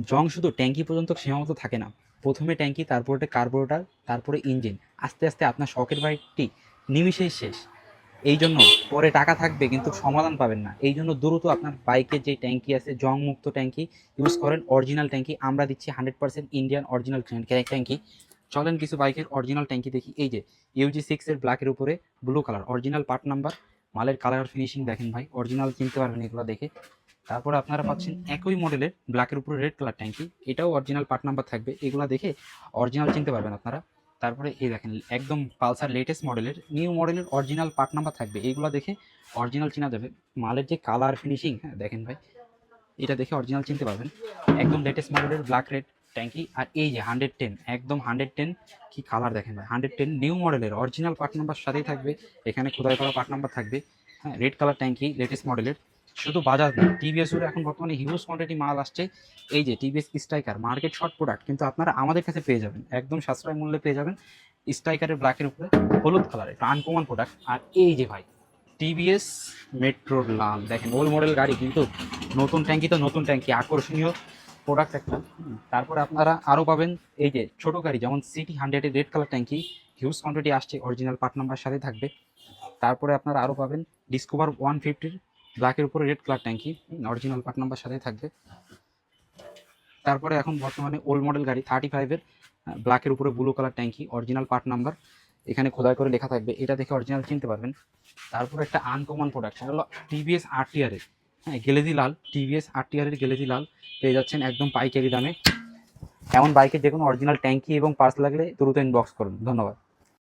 জং শুধু ট্যাঙ্কি পর্যন্ত সীমাবদ্ধ থাকে না। প্রথমে ট্যাঙ্কি, তারপরে কার্বোরেটর, তারপরে ইঞ্জিন। আস্তে আস্তে আপনার শখের বাইকটি নিমিষেই শেষ। এই জন্য পরে টাকা থাকবে কিন্তু সমাধান পাবেন না। এই জন্য দ্রুত আপনার বাইকের যে ট্যাঙ্কি আছে, জং মুক্ত ট্যাঙ্কি ইউজ করেন। অরিজিনাল ট্যাঙ্কি আমরা দিচ্ছি 100% ইন্ডিয়ান অরিজিনাল ট্যাঙ্কি। চলেন কিছু বাইকের অরিজিনাল ট্যাঙ্কি দেখি। এই যে UG6 এর ব্ল্যাকের উপরে blue colour, original part number, মালের কালার ফিনিশিং দেখেন ভাই, অরিজিনাল চিনতে পারবেন এগুলো দেখে। তারপরে আপনারা পাচ্ছেন একই মডেলের ব্ল্যাকের উপরে রেড কালার ট্যাঙ্কি, এটাও অরিজিনাল পার্ট নাম্বার থাকবে, এগুলো দেখে অরিজিনাল চিনতে পারবেন আপনারা। তারপরে এই দেখেন একদম পালসার লেটেস্ট মডেলের, নিউ মডেলের অরিজিনাল পার্ট নাম্বার থাকবে, এইগুলো দেখে অরিজিনাল চেনা যাবে। মালের যে কালার ফিনিশিং, হ্যাঁ দেখেন ভাই, এটা দেখে অরিজিনাল চিনতে পারবেন। একদম লেটেস্ট মডেলের ব্ল্যাক রেড ট্যাঙ্কি। আর এই যে 110, একদম 110 কি কালার দেখেন ভাই, 110 নিউ মডেলের অরিজিনাল পার্ট নাম্বার সাথেই থাকবে, এখানে খোদাই করা পার্ট নাম্বার থাকবে। হ্যাঁ, রেড কালার ট্যাঙ্কি লেটেস্ট মডেলের। শুধু বাজাজ না, টিভিএসের এখন বর্তমানে হিউজ কোয়ান্টিটি মাল আসছে। এই যে TVS striker, market short product, কিন্তু আপনারা আমাদের কাছে পেয়ে যাবেন একদম সাশ্রয় মূল্যে পেয়ে যাবেন। স্ট্রাইকারের ব্ল্যাকের উপরে হলুদ কালার, একটা আনকমন প্রোডাক্ট। আর এই যে ভাই টিভিএস মেট্রোর লাল, দেখেন ওল্ড মডেল গাড়ি কিন্তু নতুন ট্যাঙ্কি, তো নতুন ট্যাঙ্কি, আকর্ষণীয় প্রোডাক্ট একটা। তারপরে আপনারা আরও পাবেন এই যে ছোট গাড়ি, যেমন সিটি 100-এর রেড কালার ট্যাঙ্কি, হিউজ কোয়ান্টিটি আসছে, অরিজিনাল পার্ট নাম্বার সাথে থাকবে। তারপরে আপনারা আরও পাবেন ডিসকভার 150-র ব্ল্যাকের উপরে রেড কালার ট্যাঙ্কি, অরিজিনাল পার্ট নাম্বার সাথে থাকবে। তারপরে এখন বর্তমানে ওল্ড মডেল গাড়ি 35-এর ব্ল্যাকের উপরে ব্লু কালার ট্যাঙ্কি, অরিজিনাল পার্ট নাম্বার, এখানে খোদাই করে লেখা থাকবে, এটা দেখে অরিজিনাল চিনতে পারবেন। তারপরে একটা আনকমন প্রোডাক্ট, সেটা হলো টিভিএস RTR-এর, হ্যাঁ গেলেজি লাল, টিভিএস RTR-এর গেলেজি লাল পেয়ে যাচ্ছেন একদম পাইকারি দামে। এমন বাইকের যে কোনো অরিজিনাল ট্যাঙ্কি এবং পার্টস লাগলে দ্রুত ইনবক্স করুন। ধন্যবাদ।